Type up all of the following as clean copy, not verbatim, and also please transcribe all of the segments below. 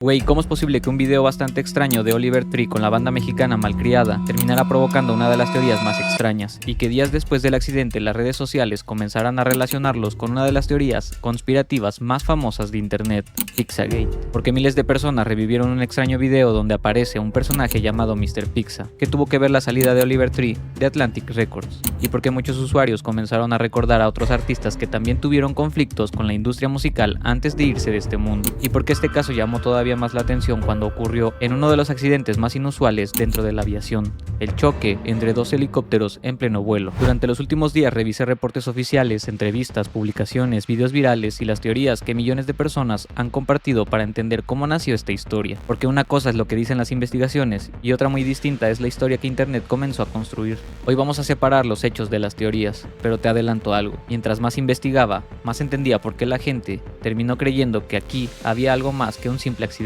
Güey, ¿cómo es posible que un video bastante extraño de Oliver Tree con la banda mexicana Malcriada terminara provocando una de las teorías más extrañas, y que días después del accidente las redes sociales comenzaran a relacionarlos con una de las teorías conspirativas más famosas de internet, Pizzagate? Porque miles de personas revivieron un extraño video donde aparece un personaje llamado Mr. Pizza, que tuvo que ver la salida de Oliver Tree de Atlantic Records, y porque muchos usuarios comenzaron a recordar a otros artistas que también tuvieron conflictos con la industria musical antes de irse de este mundo, y porque este caso llamó todavía más la atención cuando ocurrió en uno de los accidentes más inusuales dentro de la aviación, el choque entre dos helicópteros en pleno vuelo. Durante los últimos días revisé reportes oficiales, entrevistas, publicaciones, videos virales y las teorías que millones de personas han compartido para entender cómo nació esta historia, porque una cosa es lo que dicen las investigaciones y otra muy distinta es la historia que internet comenzó a construir. Hoy vamos a separar los hechos de las teorías, pero te adelanto algo: mientras más investigaba, más entendía por qué la gente terminó creyendo que aquí había algo más que un simple accidente.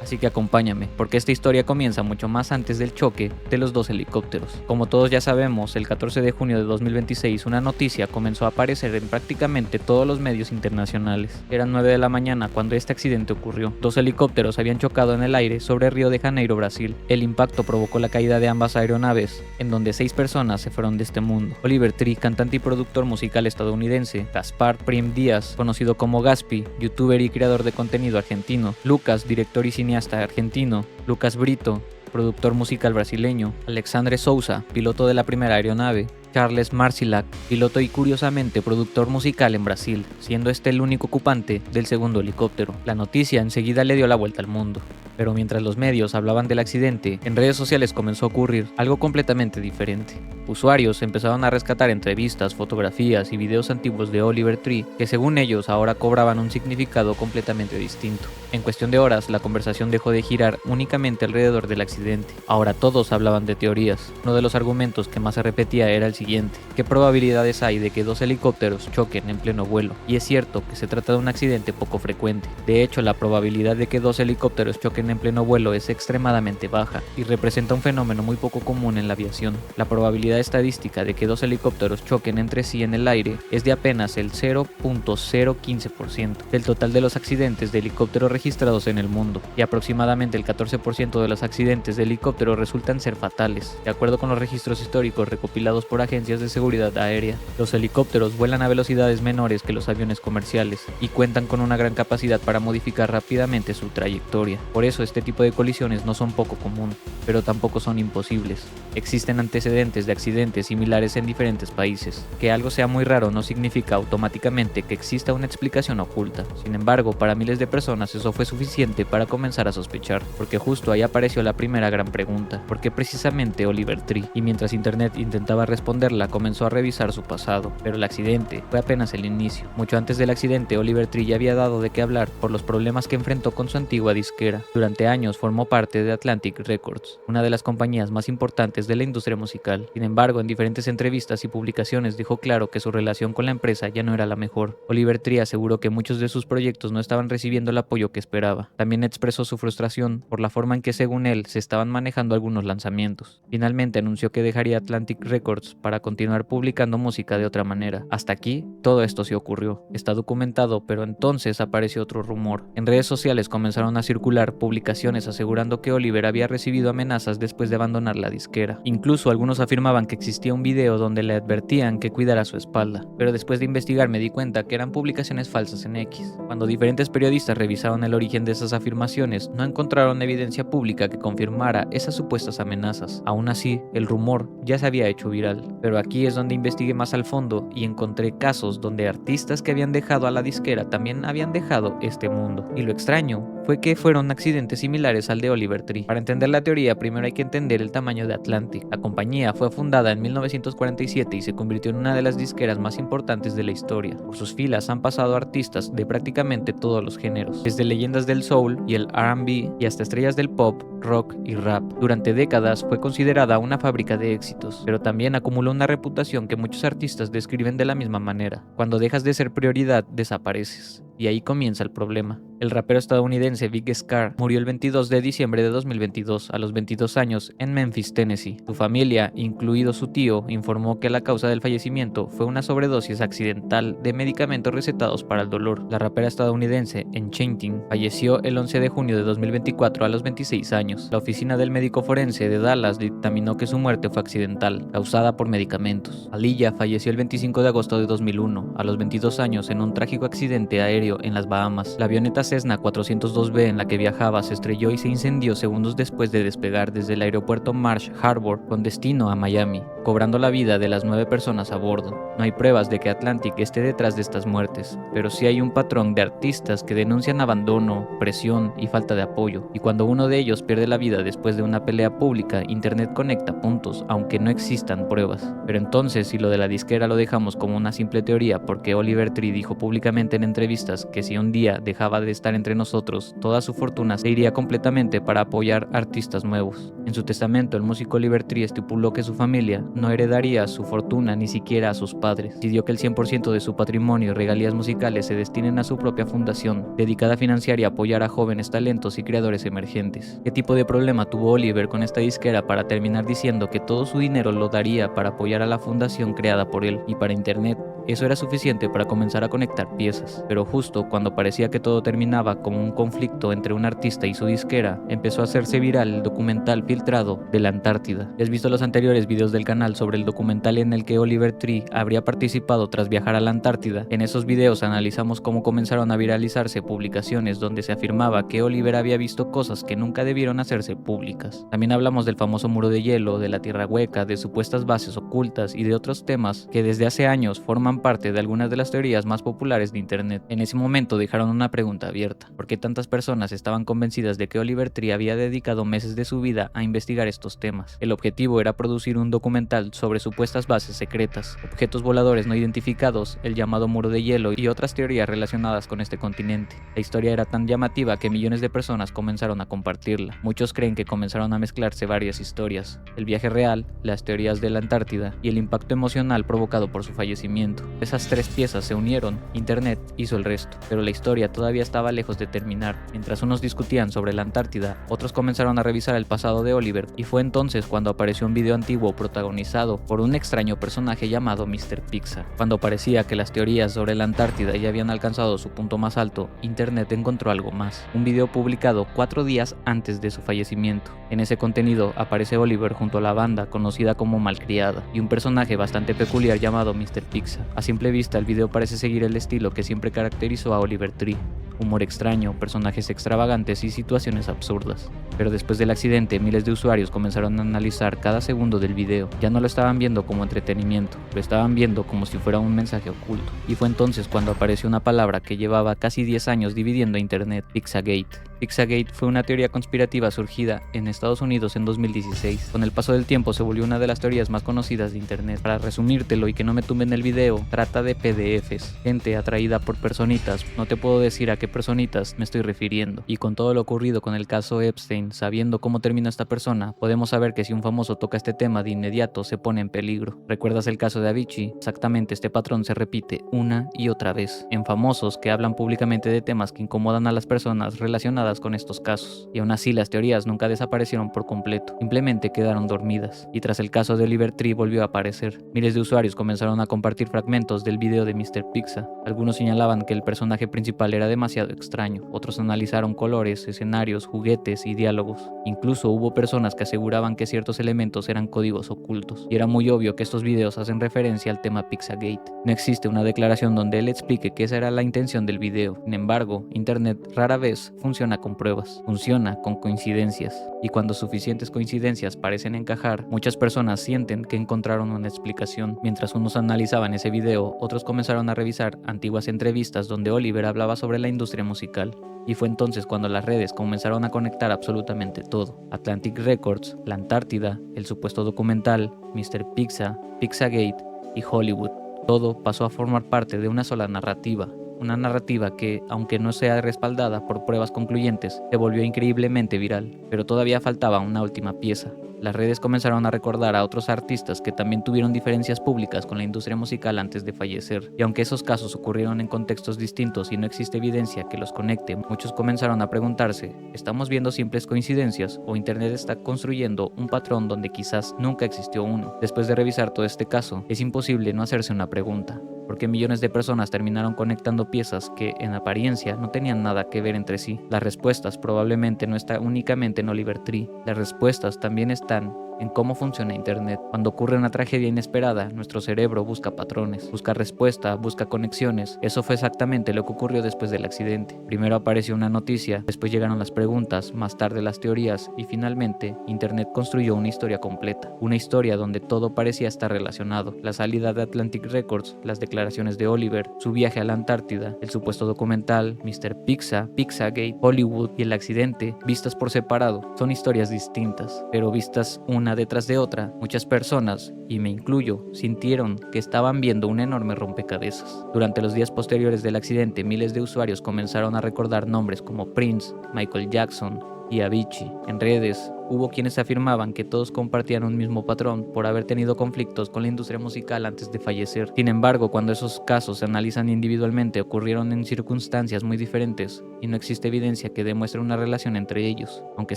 Así que acompáñame, porque esta historia comienza mucho más antes del choque de los dos helicópteros. Como todos ya sabemos, el 14 de junio de 2026 una noticia comenzó a aparecer en prácticamente todos los medios internacionales. Eran 9 de la mañana cuando este accidente ocurrió. Dos helicópteros habían chocado en el aire sobre Río de Janeiro, Brasil. El impacto provocó la caída de ambas aeronaves, en donde 6 personas se fueron de este mundo. Oliver Tree, cantante y productor musical estadounidense; Gaspar Prim Díaz, conocido como Gaspi, youtuber y creador de contenido argentino; Lucas, director y cineasta argentino; Lucas Brito, productor musical brasileño; Alexandre Souza, piloto de la primera aeronave; Charles Marcilac, piloto y curiosamente productor musical en Brasil, siendo este el único ocupante del segundo helicóptero. La noticia enseguida le dio la vuelta al mundo. Pero mientras los medios hablaban del accidente, en redes sociales comenzó a ocurrir algo completamente diferente. Usuarios empezaron a rescatar entrevistas, fotografías y videos antiguos de Oliver Tree que, según ellos, ahora cobraban un significado completamente distinto. En cuestión de horas, la conversación dejó de girar únicamente alrededor del accidente. Ahora todos hablaban de teorías. Uno de los argumentos que más se repetía era el siguiente: ¿qué probabilidades hay de que dos helicópteros choquen en pleno vuelo? Y es cierto que se trata de un accidente poco frecuente. De hecho, la probabilidad de que dos helicópteros choquen en pleno vuelo es extremadamente baja y representa un fenómeno muy poco común en la aviación. La probabilidad estadística de que dos helicópteros choquen entre sí en el aire es de apenas el 0.015% del total de los accidentes de helicópteros registrados en el mundo, y aproximadamente el 14% de los accidentes de helicóptero resultan ser fatales. De acuerdo con los registros históricos recopilados por agencias de seguridad aérea, los helicópteros vuelan a velocidades menores que los aviones comerciales y cuentan con una gran capacidad para modificar rápidamente su trayectoria. Por eso este tipo de colisiones no son poco común, pero tampoco son imposibles. Existen antecedentes de accidentes similares en diferentes países. Que algo sea muy raro no significa automáticamente que exista una explicación oculta. Sin embargo, para miles de personas eso fue suficiente para comenzar a sospechar, porque justo ahí apareció la primera gran pregunta: ¿por qué precisamente Oliver Tree? Y mientras internet intentaba responderla, comenzó a revisar su pasado. Pero el accidente fue apenas el inicio. Mucho antes del accidente, Oliver Tree ya había dado de qué hablar por los problemas que enfrentó con su antigua disquera. Durante años formó parte de Atlantic Records, una de las compañías más importantes de la industria musical. Sin embargo, en diferentes entrevistas y publicaciones dejó claro que su relación con la empresa ya no era la mejor. Oliver Tree aseguró que muchos de sus proyectos no estaban recibiendo el apoyo que esperaba. También expresó su frustración por la forma en que, según él, se estaban manejando algunos lanzamientos. Finalmente anunció que dejaría Atlantic Records para continuar publicando música de otra manera. Hasta aquí, todo esto sí ocurrió. Está documentado, pero entonces apareció otro rumor. En redes sociales comenzaron a circular publicaciones asegurando que Oliver había recibido amenazas después de abandonar la disquera. Incluso algunos afirmaban que existía un video donde le advertían que cuidara su espalda. Pero después de investigar me di cuenta que eran publicaciones falsas en X. Cuando diferentes periodistas revisaron el origen de esas afirmaciones, no encontraron evidencia pública que confirmara esas supuestas amenazas. Aún así, el rumor ya se había hecho viral. Pero aquí es donde investigué más al fondo y encontré casos donde artistas que habían dejado a la disquera también habían dejado este mundo. Y lo extraño fue que fueron accidentes similares al de Oliver Tree. Para entender la teoría, primero hay que entender el tamaño de Atlantic. La compañía fue fundada en 1947 y se convirtió en una de las disqueras más importantes de la historia. Por sus filas han pasado artistas de prácticamente todos los géneros, desde leyendas del soul y el R&B y hasta estrellas del pop, rock y rap. Durante décadas fue considerada una fábrica de éxitos, pero también acumuló una reputación que muchos artistas describen de la misma manera: cuando dejas de ser prioridad, desapareces. Y ahí comienza el problema. El rapero estadounidense Big Scar murió el 22 de diciembre de 2022 a los 22 años en Memphis, Tennessee. Su familia, incluido su tío, informó que la causa del fallecimiento fue una sobredosis accidental de medicamentos recetados para el dolor. La rapera estadounidense Enchanting falleció el 11 de junio de 2024 a los 26 años. La oficina del médico forense de Dallas dictaminó que su muerte fue accidental, causada por medicamentos. Aaliyah falleció el 25 de agosto de 2001 a los 22 años en un trágico accidente aéreo en las Bahamas. La avioneta Cessna 402B en la que viajaba se estrelló y se incendió segundos después de despegar desde el aeropuerto Marsh Harbor con destino a Miami, cobrando la vida de las 9 personas a bordo. No hay pruebas de que Atlantic esté detrás de estas muertes, pero sí hay un patrón de artistas que denuncian abandono, presión y falta de apoyo, y cuando uno de ellos pierde la vida después de una pelea pública, Internet conecta puntos, aunque no existan pruebas. Pero entonces, si lo de la disquera lo dejamos como una simple teoría porque Oliver Tree dijo públicamente en entrevistas que si un día dejaba de estar entre nosotros, toda su fortuna se iría completamente para apoyar artistas nuevos. En su testamento, el músico Oliver Tree estipuló que su familia no heredaría su fortuna ni siquiera a sus padres. Pidió que el 100% de su patrimonio y regalías musicales se destinen a su propia fundación, dedicada a financiar y apoyar a jóvenes talentos y creadores emergentes. ¿Qué tipo de problema tuvo Oliver con esta disquera para terminar diciendo que todo su dinero lo daría para apoyar a la fundación creada por él? Y para Internet, eso era suficiente para comenzar a conectar piezas. Pero justo cuando parecía que todo terminaba como un conflicto entre un artista y su disquera, empezó a hacerse viral el documental filtrado de la Antártida. ¿Has visto los anteriores videos del canal sobre el documental en el que Oliver Tree habría participado tras viajar a la Antártida? En esos videos analizamos cómo comenzaron a viralizarse publicaciones donde se afirmaba que Oliver había visto cosas que nunca debieron hacerse públicas. También hablamos del famoso muro de hielo, de la tierra hueca, de supuestas bases ocultas y de otros temas que desde hace años forman parte de algunas de las teorías más populares de Internet. En ese momento dejaron una pregunta abierta: ¿por qué tantas personas estaban convencidas de que Oliver Tree había dedicado meses de su vida a investigar estos temas? El objetivo era producir un documental sobre supuestas bases secretas, objetos voladores no identificados, el llamado muro de hielo y otras teorías relacionadas con este continente. La historia era tan llamativa que millones de personas comenzaron a compartirla. Muchos creen que comenzaron a mezclarse varias historias: el viaje real, las teorías de la Antártida y el impacto emocional provocado por su fallecimiento. Esas tres piezas se unieron, Internet hizo el resto, pero la historia todavía estaba lejos de terminar. Mientras unos discutían sobre la Antártida, otros comenzaron a revisar el pasado de Oliver, y fue entonces cuando apareció un video antiguo protagonizado por un extraño personaje llamado Mr. Pixar. Cuando parecía que las teorías sobre la Antártida ya habían alcanzado su punto más alto, Internet encontró algo más: un video publicado 4 días antes de su fallecimiento. En ese contenido aparece Oliver junto a la banda conocida como Malcriada y un personaje bastante peculiar llamado Mr. Pixar. A simple vista, el video parece seguir el estilo que siempre caracterizó a Oliver Tree: humor extraño, personajes extravagantes y situaciones absurdas. Pero después del accidente, miles de usuarios comenzaron a analizar cada segundo del video. Ya no lo estaban viendo como entretenimiento, lo estaban viendo como si fuera un mensaje oculto. Y fue entonces cuando apareció una palabra que llevaba casi 10 años dividiendo a Internet: Pizzagate. Pizzagate fue una teoría conspirativa surgida en Estados Unidos en 2016. Con el paso del tiempo se volvió una de las teorías más conocidas de Internet. Para resumírtelo y que no me tumben el video, trata de PDFs, gente atraída por personitas. No te puedo decir a qué personitas me estoy refiriendo. Y con todo lo ocurrido con el caso Epstein, sabiendo cómo terminó esta persona, podemos saber que si un famoso toca este tema de inmediato se pone en peligro. ¿Recuerdas el caso de Avicii? Exactamente, este patrón se repite una y otra vez en famosos que hablan públicamente de temas que incomodan a las personas relacionadas con estos casos. Y aún así las teorías nunca desaparecieron por completo, simplemente quedaron dormidas. Y tras el caso de Oliver Tree volvió a aparecer. Miles de usuarios comenzaron a compartir fragmentos del video de Mr. Pixar. Algunos señalaban que el personaje principal era demasiado extraño, otros analizaron colores, escenarios, juguetes y diálogos. Incluso hubo personas que aseguraban que ciertos elementos eran códigos ocultos. Y era muy obvio que estos videos hacen referencia al tema Pizzagate. No existe una declaración donde él explique que esa era la intención del video. Sin embargo, Internet rara vez funciona con pruebas, funciona con coincidencias. Y cuando suficientes coincidencias parecen encajar, muchas personas sienten que encontraron una explicación. Mientras unos analizaban ese video, otros comenzaron a revisar antiguas entrevistas donde Oliver hablaba sobre la industria musical. Y fue entonces cuando las redes comenzaron a conectar absolutamente todo: Atlantic Records, la Antártida, el supuesto documental, Mr. Pixar, Pizzagate y Hollywood. Todo pasó a formar parte de una sola narrativa. Una narrativa que, aunque no sea respaldada por pruebas concluyentes, se volvió increíblemente viral. Pero todavía faltaba una última pieza: Las redes comenzaron a recordar a otros artistas que también tuvieron diferencias públicas con la industria musical antes de fallecer, y aunque esos casos ocurrieron en contextos distintos y no existe evidencia que los conecte, muchos comenzaron a preguntarse, ¿estamos viendo simples coincidencias o Internet está construyendo un patrón donde quizás nunca existió uno? Después de revisar todo este caso, es imposible no hacerse una pregunta. ¿Por qué millones de personas terminaron conectando piezas que, en apariencia, no tenían nada que ver entre sí? Las respuestas probablemente no están únicamente en Oliver Tree. Las respuestas también están en cómo funciona Internet. Cuando ocurre una tragedia inesperada, nuestro cerebro busca patrones, busca respuesta, busca conexiones. Eso fue exactamente lo que ocurrió después del accidente. Primero apareció una noticia, después llegaron las preguntas, más tarde las teorías y finalmente Internet construyó una historia completa. Una historia donde todo parecía estar relacionado. La salida de Atlantic Records, las declaraciones de Oliver, su viaje a la Antártida, el supuesto documental, Mr. Pizza, Pizzagate, Hollywood y el accidente, vistas por separado, son historias distintas, pero vistas una detrás de otra, muchas personas, y me incluyo, sintieron que estaban viendo un enorme rompecabezas. Durante los días posteriores del accidente, miles de usuarios comenzaron a recordar nombres como Prince, Michael Jackson y Avicii. En redes, hubo quienes afirmaban que todos compartían un mismo patrón por haber tenido conflictos con la industria musical antes de fallecer. Sin embargo, cuando esos casos se analizan individualmente, ocurrieron en circunstancias muy diferentes y no existe evidencia que demuestre una relación entre ellos. Aunque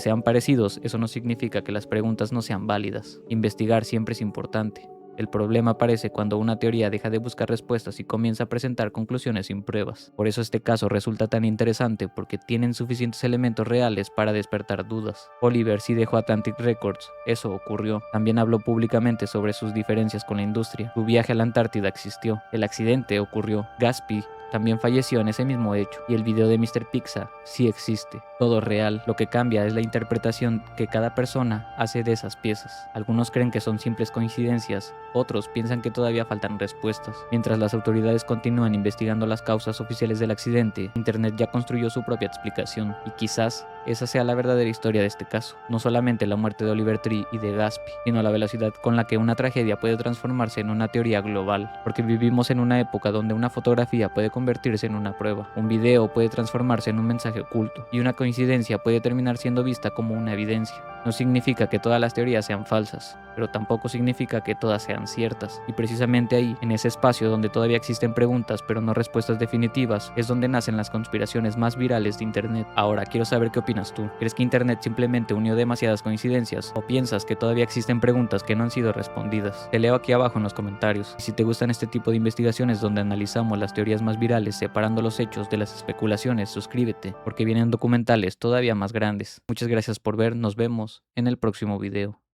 sean parecidos, eso no significa que las preguntas no sean válidas. Investigar siempre es importante. El problema aparece cuando una teoría deja de buscar respuestas y comienza a presentar conclusiones sin pruebas. Por eso este caso resulta tan interesante porque tienen suficientes elementos reales para despertar dudas. Oliver sí dejó Atlantic Records, eso ocurrió. También habló públicamente sobre sus diferencias con la industria. Su viaje a la Antártida existió. El accidente ocurrió. Gatsby también falleció en ese mismo hecho, y el video de Mr. Pizza sí existe. Todo es real, lo que cambia es la interpretación que cada persona hace de esas piezas. Algunos creen que son simples coincidencias, otros piensan que todavía faltan respuestas. Mientras las autoridades continúan investigando las causas oficiales del accidente, Internet ya construyó su propia explicación, y quizás esa sea la verdadera historia de este caso. No solamente la muerte de Oliver Tree y de Gatsby, sino la velocidad con la que una tragedia puede transformarse en una teoría global, porque vivimos en una época donde una fotografía puede convertirse en una prueba, un video puede transformarse en un mensaje oculto, y una coincidencia puede terminar siendo vista como una evidencia. No significa que todas las teorías sean falsas, pero tampoco significa que todas sean ciertas, y precisamente ahí, en ese espacio donde todavía existen preguntas pero no respuestas definitivas, es donde nacen las conspiraciones más virales de Internet. Ahora, quiero saber qué opinas tú. ¿Crees que Internet simplemente unió demasiadas coincidencias? ¿O piensas que todavía existen preguntas que no han sido respondidas? Te leo aquí abajo en los comentarios. Y si te gustan este tipo de investigaciones donde analizamos las teorías más virales separando los hechos de las especulaciones, suscríbete, porque vienen documentales todavía más grandes. Muchas gracias por ver, nos vemos en el próximo video.